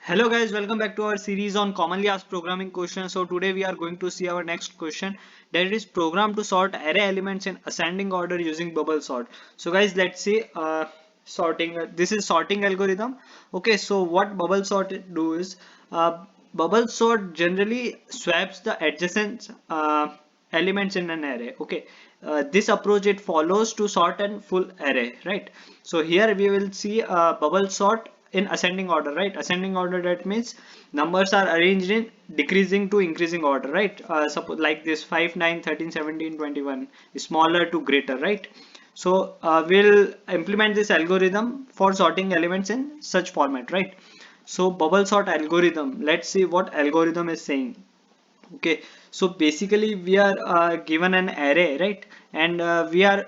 Hello guys, welcome back to our series on commonly asked programming questions. So today we are going to see our next question, that is program to sort array elements in ascending order using bubble sort. So guys, let's see sorting. This is sorting algorithm. Okay, so what bubble sort do is bubble sort generally swaps the adjacent elements in an array. Okay, this approach it follows to sort an full array, right? So here we will see bubble sort in ascending order, right? Ascending order, that means numbers are arranged in decreasing to increasing order, right? Suppose like this 5 9 13 17 21 smaller to greater, right? So we'll implement this algorithm for sorting elements in such format, right? So bubble sort algorithm, let's see what algorithm is saying. Okay, so basically we are given an array, right? And we are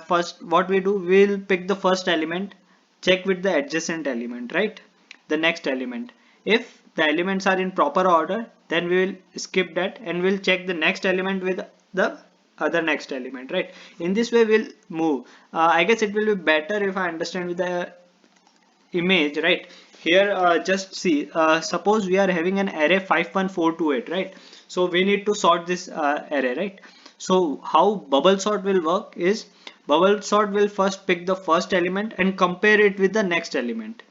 first what we do, we'll pick the first element, check with the adjacent element, right? The next element, if the elements are in proper order, then we will skip that and we'll check the next element with the other next element, right? In this way we'll move. I guess it will be better if I understand with the image, right? Here just see, suppose we are having an array 51428, right? So we need to sort this array, right? So how bubble sort will work is, bubble sort will first pick the first element and compare it with the next element.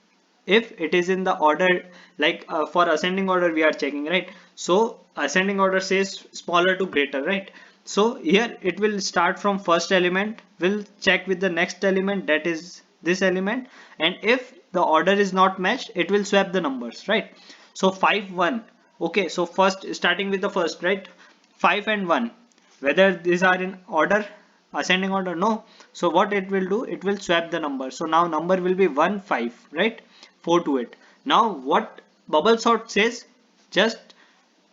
If it is in the order, like for ascending order we are checking, right? So ascending order says smaller to greater, right? So here it will start from first element, will check with the next element, that is this element, and if the order is not matched, it will swap the numbers, right? So 5 1, okay, so first starting with the first, right? 5 and 1, whether these are in order, ascending order, no. So what it will do, it will swap the number. So now number will be 1 5, right? 4 to it. Now what bubble sort says, just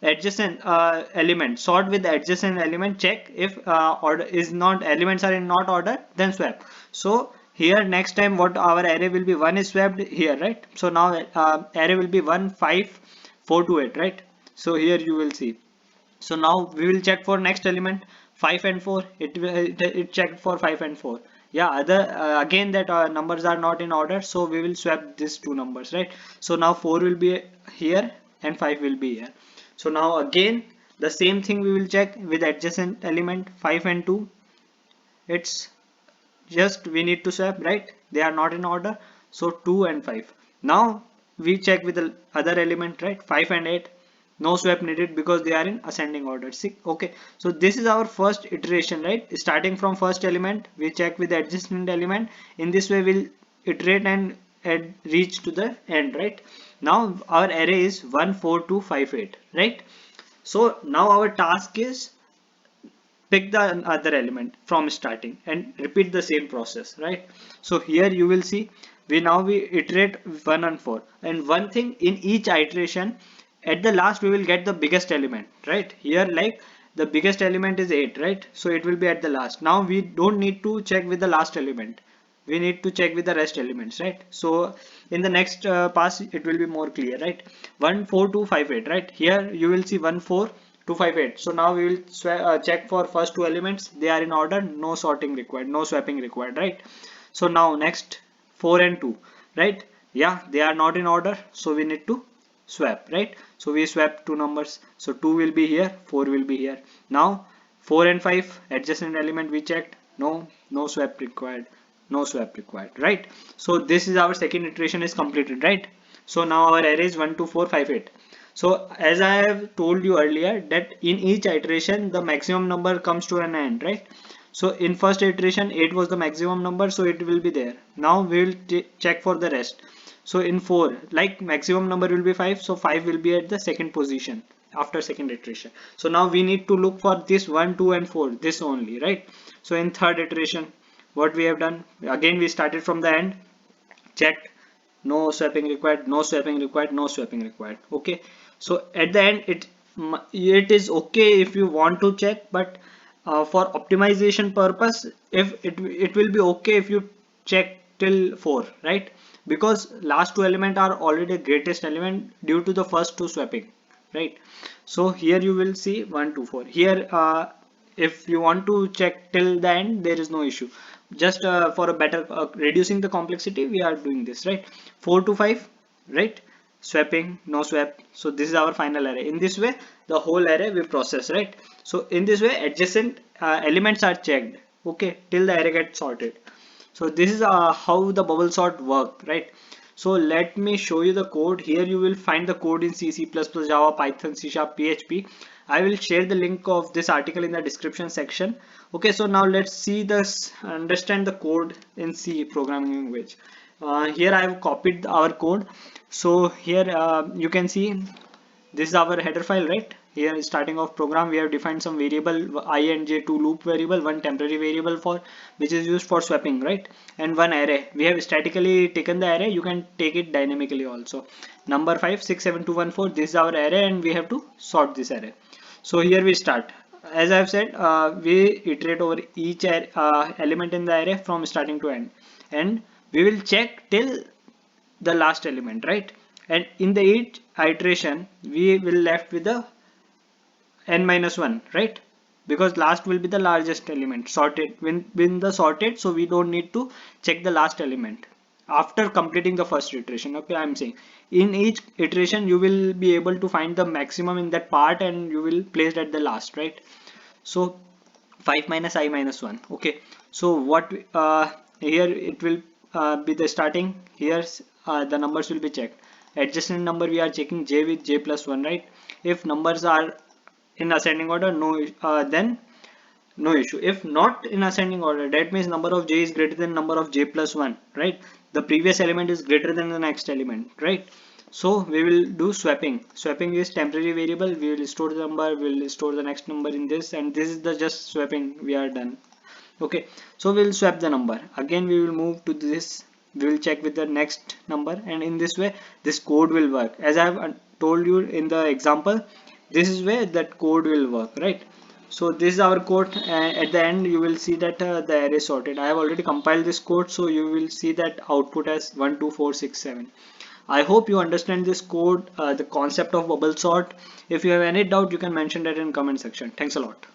adjacent element, sort with the adjacent element, check if order is not, elements are in not order, then swap. So here next time what our array will be, 1 is swapped here, right? So now array will be 1 5 4 to 8, right? So here you will see. So now we will check for next element 5 and 4. It checked for 5 and 4. Yeah, other again that numbers are not in order, so we will swap these two numbers, right? So now 4 will be here and 5 will be here. So now again the same thing we will check with adjacent element 5 and 2. It's just we need to swap, right? They are not in order, so 2 and 5. Now we check with the other element, right? 5 and 8, no swap needed because they are in ascending order. See, okay, so this is our first iteration, right? Starting from first element, we check with the adjacent element. In this way we'll iterate and reach to the end, right? Now our array is 1 4 2 5 8, right? So now our task is pick the other element from starting and repeat the same process, right? So here you will see, we iterate 1 and 4, and one thing, in each iteration at the last we will get the biggest element, right? Here like the biggest element is 8, right? So it will be at the last. Now we don't need to check with the last element, we need to check with the rest elements, right? So in the next pass it will be more clear, right? 1 4 2 5 8, right? Here you will see 1 4 2 5 8. So now we will check for first two elements, they are in order, no sorting required, no swapping required, right? So now next 4 and 2, right? Yeah, they are not in order, so we need to swap, right? So we swap two numbers, so 2 will be here, 4 will be here. Now 4 and 5 adjacent element we checked, no swap required, no swap required, right? So this is our second iteration is completed, right? So now our array is 1 2 4 5 8. So as I have told you earlier, that in each iteration the maximum number comes to an end, right? So in first iteration 8 was the maximum number, so it will be there. Now we will check for the rest. So in 4, like maximum number will be 5, so 5 will be at the second position after second iteration. So now we need to look for this 1 2 and 4, this only, right? So in third iteration what we have done, again we started from the end, checked, no swapping required, no swapping required, no swapping required. Okay, so at the end it is okay if you want to check, but for optimization purpose, if it will be okay if you check till 4, right? Because last two element are already greatest element due to the first two swapping, right? So here you will see 1 2 4 here. If you want to check till the end, there is no issue. Just for a better reducing the complexity, we are doing this, right? 4 to 5, right? swapping, no swap. So this is our final array. In this way, the whole array we process, right? So in this way, adjacent elements are checked, okay, till the array gets sorted. So this is how the bubble sort work, right? So let me show you the code. Here you will find the code in C, C++, Java, Python, C Sharp, PHP. I will share the link of this article in the description section. Okay, so now let's see this, understand the code in C programming language. Here I have copied our code. So here you can see this is our header file, right? Here starting of program, we have defined some variable I and j, two loop variable, one temporary variable for which is used for swapping, right? And one array. We have statically taken the array. You can take it dynamically also. Number 5 6 7 2 1 4. This is our array, and we have to sort this array. So here we start. As I have said, we iterate over each element in the array from starting to end, and we will check till the last element, right? And in the each iteration we will left with the n minus 1, right? Because last will be the largest element sorted when the sorted, so we don't need to check the last element after completing the first iteration. Okay, I'm saying in each iteration you will be able to find the maximum in that part and you will place it at the last, right? So 5 minus I minus 1. Okay, so what here it will be the starting. Here the numbers will be checked. Adjacent number we are checking j with j plus 1, right? If numbers are in ascending order, no, then no issue. If not in ascending order, that means number of j is greater than number of j plus 1, right? The previous element is greater than the next element, right? So we will do swapping. Swapping is temporary variable. We will store the number, we will store the next number in this, and this is the just swapping we are done. Okay, so we'll swap the number. Again we will move to this. We will check with the next number, and in this way this code will work. As I have told you in the example, this is where that code will work, right? So this is our code. At the end you will see that the array is sorted. I have already compiled this code, so you will see that output as 1 2 4 6 7. I hope you understand this code, the concept of bubble sort. If you have any doubt, you can mention that in comment section. Thanks a lot.